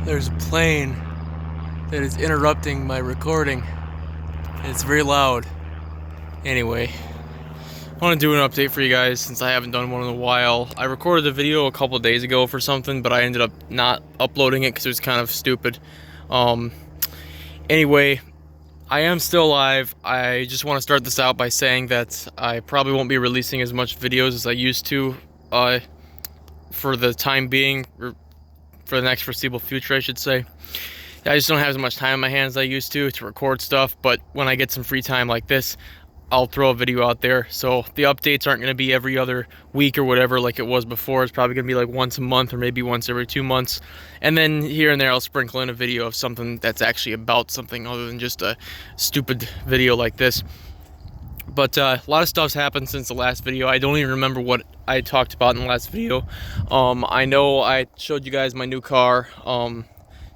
There's a plane that is interrupting my recording. It's very loud. Anyway, I want to do an update for you guys since I haven't done one in a while. I recorded a video a couple days ago for something, but I ended up not uploading it because it was kind of stupid. Anyway, I am still alive. I just want to start this out by saying that I probably won't be releasing as much videos as I used to for the time being, or for the next foreseeable future, I should say. I just don't have as much time on my hands as I used to record stuff, but when I get some free time like this, I'll throw a video out there. So the updates aren't going to be every other week or whatever like it was before. It's probably going to be like once a month or maybe once every 2 months. And then here and there I'll sprinkle in a video of something that's actually about something other than just a stupid video like this. But a lot of stuff's happened since the last video. I don't even remember what I talked about in the last video. I know I showed you guys my new car.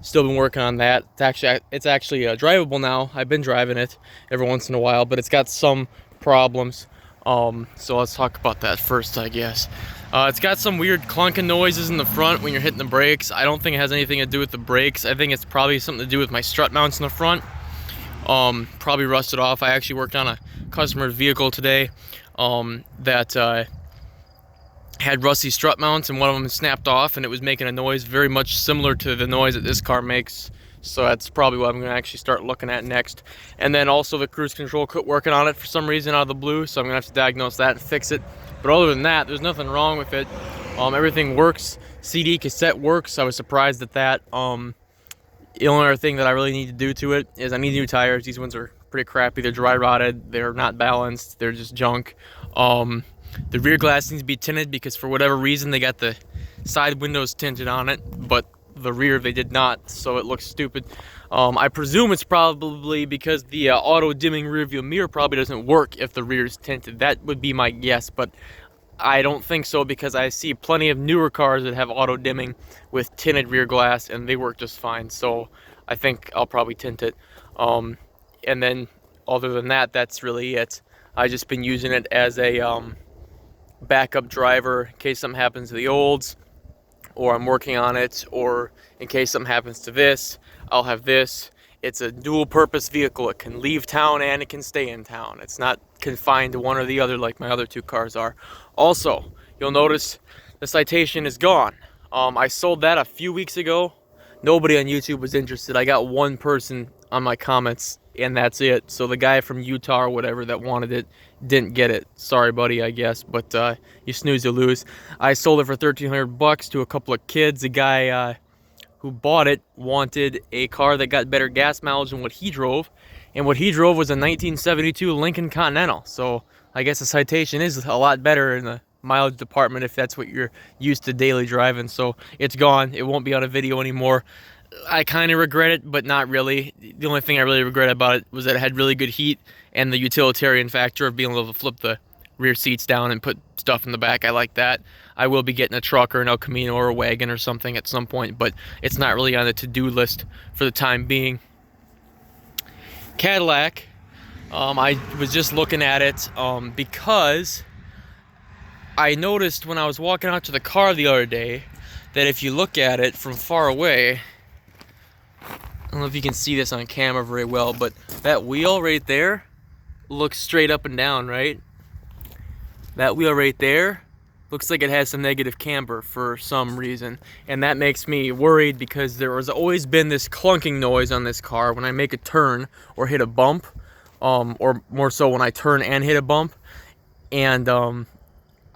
Still been working on that. It's actually drivable now. I've been driving it every once in a while, but it's got some problems. So let's talk about that first, I guess. It's got some weird clunking noises in the front when you're hitting the brakes. I don't think it has anything to do with the brakes. I think it's probably something to do with my strut mounts in the front. Probably rusted off. I actually worked on a customer's vehicle today that had rusty strut mounts, and one of them snapped off and it was making a noise very much similar to the noise that this car makes. So that's probably what I'm going to actually start looking at next. And then also the cruise control quit working on it for some reason out of the blue, so I'm going to have to diagnose that and fix it. But other than that, there's nothing wrong with it. Everything works. CD cassette works. I was surprised at that. The only other thing that I really need to do to it is I need new tires. These ones are pretty crappy. They're dry rotted. They're not balanced. They're just junk. The rear glass needs to be tinted because for whatever reason they got the side windows tinted on it, but the rear they did not, so it looks stupid. I presume it's probably because the auto dimming rear view mirror probably doesn't work if the rear is tinted. That would be my guess, but I don't think so because I see plenty of newer cars that have auto dimming with tinted rear glass and they work just fine. So I think I'll probably tint it. And then other than that, that's really it. I've just been using it as a backup driver in case something happens to the olds, or I'm working on it, or in case something happens to this, I'll have this. It's a dual purpose vehicle. It can leave town and it can stay in town. It's not confined to one or the other like my other two cars are. Also, you'll notice the Citation is gone. I sold that a few weeks ago. Nobody on YouTube was interested. I got one person on my comments and that's it. So the guy from Utah or whatever that wanted it didn't get it. Sorry, buddy, I guess, but you snooze, you lose. I sold it for $1,300 to a couple of kids. The guy who bought it wanted a car that got better gas mileage than what he drove, and what he drove was a 1972 Lincoln Continental. So I guess the Citation is a lot better in the mileage department if that's what you're used to daily driving. So it's gone. It won't be on a video anymore. I kind of regret it, but not really. The only thing I really regret about it was that it had really good heat and the utilitarian factor of being able to flip the rear seats down and put stuff in the back. I like that. I will be getting a truck or an El Camino or a wagon or something at some point, but it's not really on the to-do list for the time being. Cadillac, I was just looking at it because I noticed when I was walking out to the car the other day that if you look at it from far away, I don't know if you can see this on camera very well, but that wheel right there looks straight up and down, right? That wheel right there looks like it has some negative camber for some reason. And that makes me worried because there has always been this clunking noise on this car when I make a turn or hit a bump, or more so when I turn and hit a bump. And I'm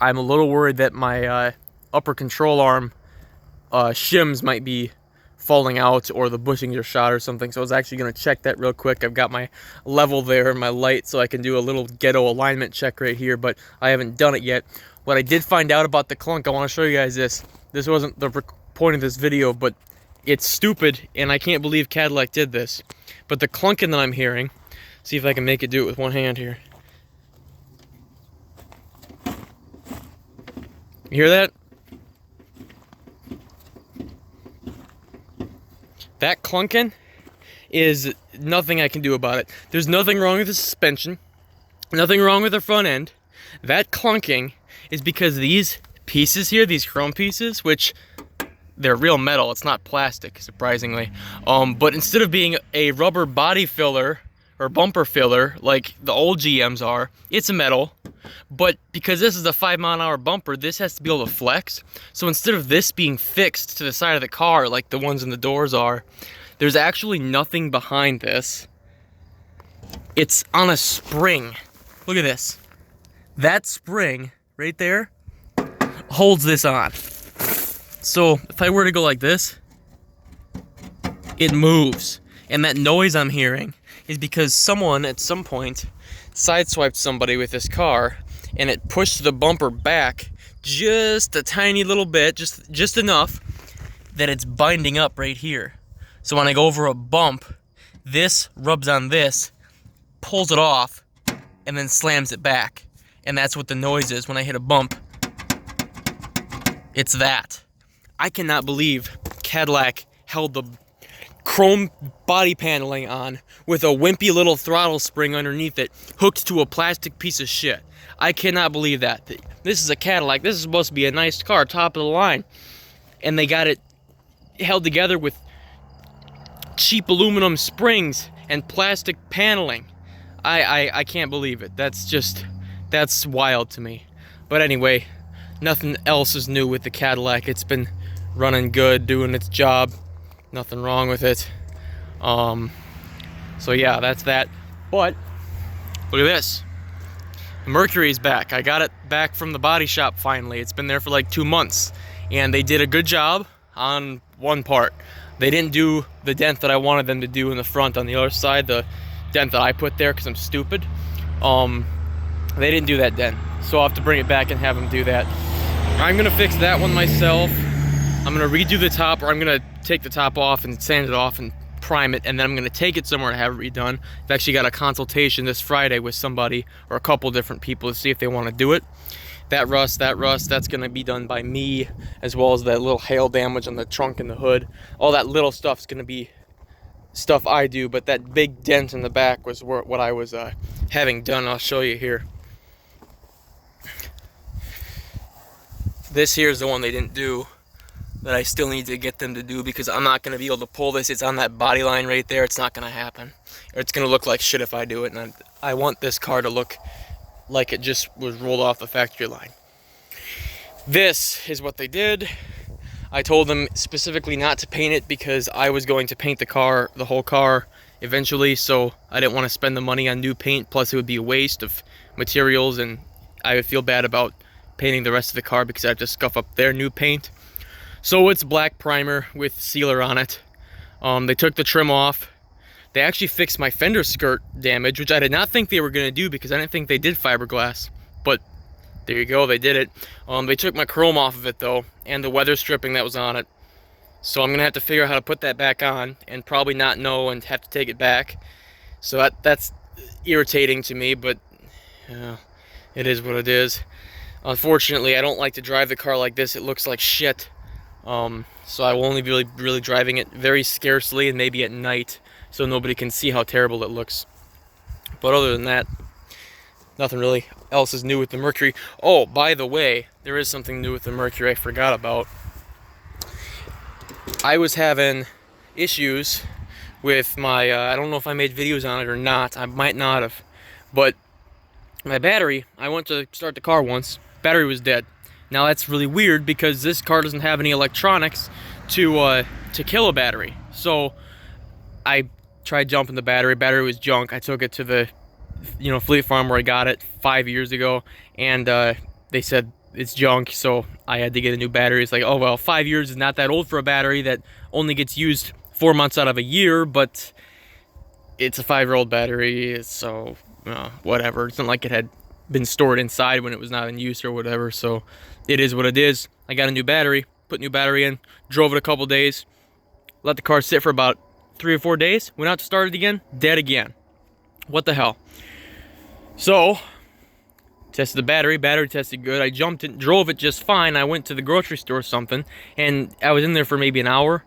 a little worried that my upper control arm shims might be falling out or the bushings are shot or something. So I was actually going to check that real quick. I've got my level there and my light so I can do a little ghetto alignment check right here, but I haven't done it yet. What I did find out about the clunk, I want to show you guys this. This wasn't the point of this video, but it's stupid and I can't believe Cadillac did this. But the clunking that I'm hearing, see if I can make it do it with one hand here. You hear that? That clunking is nothing I can do about it. There's nothing wrong with the suspension, nothing wrong with the front end. That clunking is because these pieces here, these chrome pieces, which they're real metal. It's not plastic, surprisingly. But instead of being a rubber body filler or bumper filler like the old GMs are, it's a metal. But because this is a 5-mile-an-hour bumper, this has to be able to flex. So instead of this being fixed to the side of the car like the ones in the doors are, there's actually nothing behind this. It's on a spring. Look at this. That spring right there holds this on. So if I were to go like this, it moves. And that noise I'm hearing is because someone at some point sideswiped somebody with this car, and it pushed the bumper back just a tiny little bit, just enough that it's binding up right here. So when I go over a bump, this rubs on this, pulls it off, and then slams it back. And that's what the noise is when I hit a bump. It's that. I cannot believe Cadillac held the chrome body paneling on with a wimpy little throttle spring underneath it, hooked to a plastic piece of shit. I cannot believe that. This is a Cadillac. This is supposed to be a nice car, top of the line. And they got it held together with cheap aluminum springs and plastic paneling. I can't believe it. That's wild to me. But anyway, nothing else is new with the Cadillac. It's been running good, doing its job. Nothing wrong with it. So yeah, that's that. But look at this. The Mercury's back. I got it back from the body shop finally. It's been there for like 2 months, and they did a good job on one part. They didn't do the dent that I wanted them to do in the front on the other side, the dent that I put there because I'm stupid. They didn't do that dent, so I'll have to bring it back and have them do that. I'm gonna fix that one myself. I'm gonna redo the top, or I'm gonna take the top off and sand it off and prime it, and then I'm gonna take it somewhere to have it redone. I've actually got a consultation this Friday with somebody or a couple different people to see if they want to do it. That rust, that's gonna be done by me, as well as that little hail damage on the trunk and the hood. All that little stuff's gonna be stuff I do, but that big dent in the back was what I was having done. I'll show you here. This here is the one they didn't do, that I still need to get them to do, because I'm not going to be able to pull this. It's on that body line right there. It's not going to happen. Or it's going to look like shit if I do it. And I want this car to look like it just was rolled off the factory line. This is what they did. I told them specifically not to paint it because I was going to paint the whole car eventually. So I didn't want to spend the money on new paint. Plus it would be a waste of materials, and I would feel bad about painting the rest of the car because I have to scuff up their new paint. So it's black primer with sealer on it. They took the trim off. They actually fixed my fender skirt damage, which I did not think they were going to do because I didn't think they did fiberglass. But there you go, they did it. They took my chrome off of it though, and the weather stripping that was on it. So I'm going to have to figure out how to put that back on, and probably not know and have to take it back. So that's irritating to me, but it is what it is. Unfortunately, I don't like to drive the car like this. It looks like shit. So I will only be really driving it very scarcely, and maybe at night, so nobody can see how terrible it looks. But other than that, nothing really else is new with the Mercury. Oh, by the way, there is something new with the Mercury I forgot about. I was having issues with my, I don't know if I made videos on it or not. I might not have. But my battery, I went to start the car once. Battery was dead. Now that's really weird because this car doesn't have any electronics to kill a battery. So I tried jumping the battery. Battery was junk. I took it to the Fleet Farm where I got it 5 years ago, and they said it's junk, so I had to get a new battery. It's like, oh well, 5 years is not that old for a battery that only gets used 4 months out of a year, but it's a 5-year-old battery, so whatever. It's not like it had been stored inside when it was not in use or whatever, so it is what it is. I got a new battery, put new battery in, drove it a couple days, let the car sit for about 3 or 4 days, went out to start it again, dead again. What the hell? So tested the battery tested good. I jumped it, drove it just fine. I went to the grocery store or something, and I was in there for maybe an hour,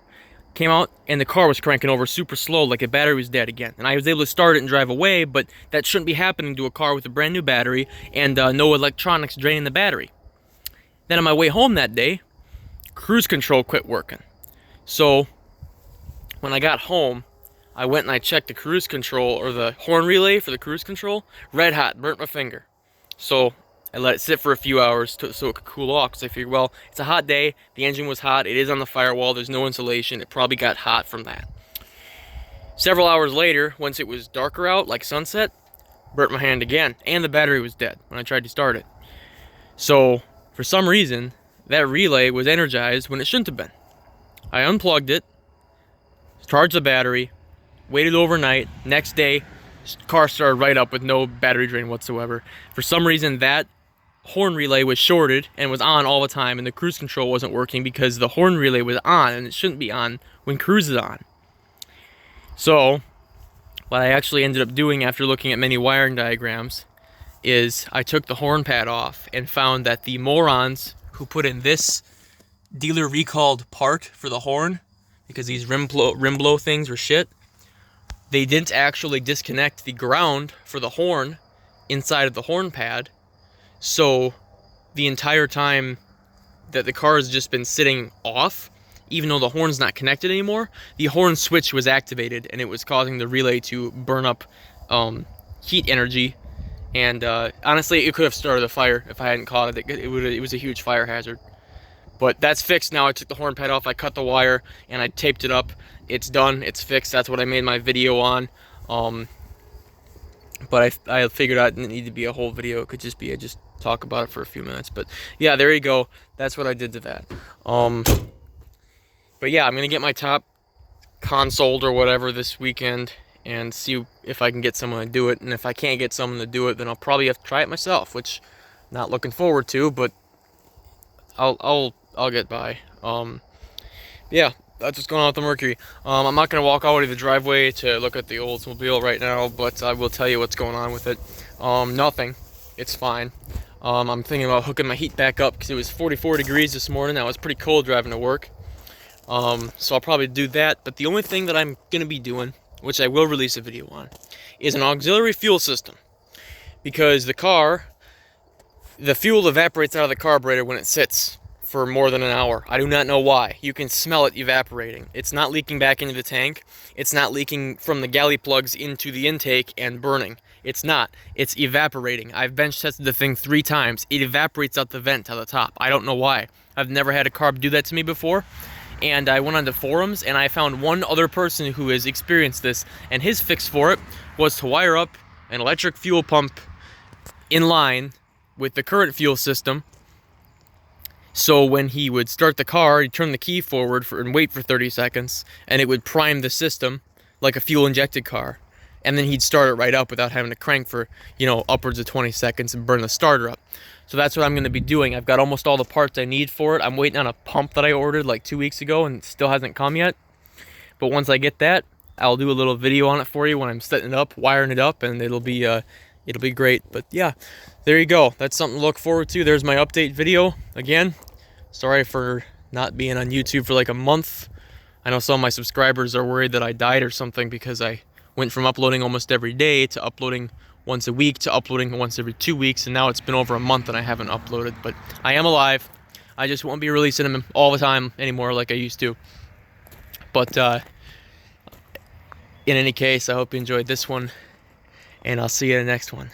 came out, and the car was cranking over super slow, like the battery was dead again. And I was able to start it and drive away, but that shouldn't be happening to a car with a brand new battery and no electronics draining the battery. Then on my way home that day, cruise control quit working. So when I got home, I went and I checked the cruise control, or the horn relay for the cruise control. Red hot, burnt my finger. So I let it sit for a few hours so it could cool off, because I figured, well, it's a hot day, the engine was hot, it is on the firewall, there's no insulation, it probably got hot from that. Several hours later, once it was darker out, like sunset, burnt my hand again, and the battery was dead when I tried to start it. So, for some reason, that relay was energized when it shouldn't have been. I unplugged it, charged the battery, waited overnight, next day, car started right up with no battery drain whatsoever. For some reason, that horn relay was shorted and was on all the time, and the cruise control wasn't working because the horn relay was on, and it shouldn't be on when cruise is on. So, what I actually ended up doing after looking at many wiring diagrams is I took the horn pad off and found that the morons who put in this dealer recalled part for the horn, because these rim blow things were shit, they didn't actually disconnect the ground for the horn inside of the horn pad. So the entire time that the car has just been sitting off, even though the horn's not connected anymore, the horn switch was activated, and it was causing the relay to burn up heat energy. And honestly, it could have started a fire if I hadn't caught it. It was a huge fire hazard. But that's fixed now. I took the horn pad off, I cut the wire, and I taped it up. It's done, it's fixed. That's what I made my video on. But I figured out it didn't need to be a whole video. It could just be just talk about it for a few minutes. But yeah, there you go. That's what I did to that. But yeah, I'm going to get my top consoled or whatever this weekend and see if I can get someone to do it. And if I can't get someone to do it, then I'll probably have to try it myself, which I'm not looking forward to, but I'll get by. Yeah, that's what's going on with the Mercury. I'm not going to walk all the way to the driveway to look at the Oldsmobile right now, but I will tell you what's going on with it. Nothing. It's fine. I'm thinking about hooking my heat back up because it was 44 degrees this morning. That was pretty cold driving to work. So I'll probably do that. But the only thing that I'm going to be doing, which I will release a video on, is an auxiliary fuel system. Because the fuel evaporates out of the carburetor when it sits for more than an hour. I do not know why. You can smell it evaporating. It's not leaking back into the tank. It's not leaking from the galley plugs into the intake and burning. It's not. It's evaporating. I've bench tested the thing 3 times. It evaporates out the vent at the top. I don't know why. I've never had a carb do that to me before. And I went onto forums and I found one other person who has experienced this, and his fix for it was to wire up an electric fuel pump in line with the current fuel system. So when he would start the car, he'd turn the key forward and wait for 30 seconds, and it would prime the system like a fuel-injected car. And then he'd start it right up without having to crank for, upwards of 20 seconds and burn the starter up. So that's what I'm going to be doing. I've got almost all the parts I need for it. I'm waiting on a pump that I ordered like 2 weeks ago and it still hasn't come yet. But once I get that, I'll do a little video on it for you when I'm setting it up, wiring it up, and it'll be great. But yeah, there you go. That's something to look forward to. There's my update video again. Sorry for not being on YouTube for like a month. I know some of my subscribers are worried that I died or something because I went from uploading almost every day to uploading once a week to uploading once every 2 weeks, and now it's been over a month and I haven't uploaded. But I am alive. I just won't be releasing them all the time anymore like I used to. But in any case, I hope you enjoyed this one, and I'll see you in the next one.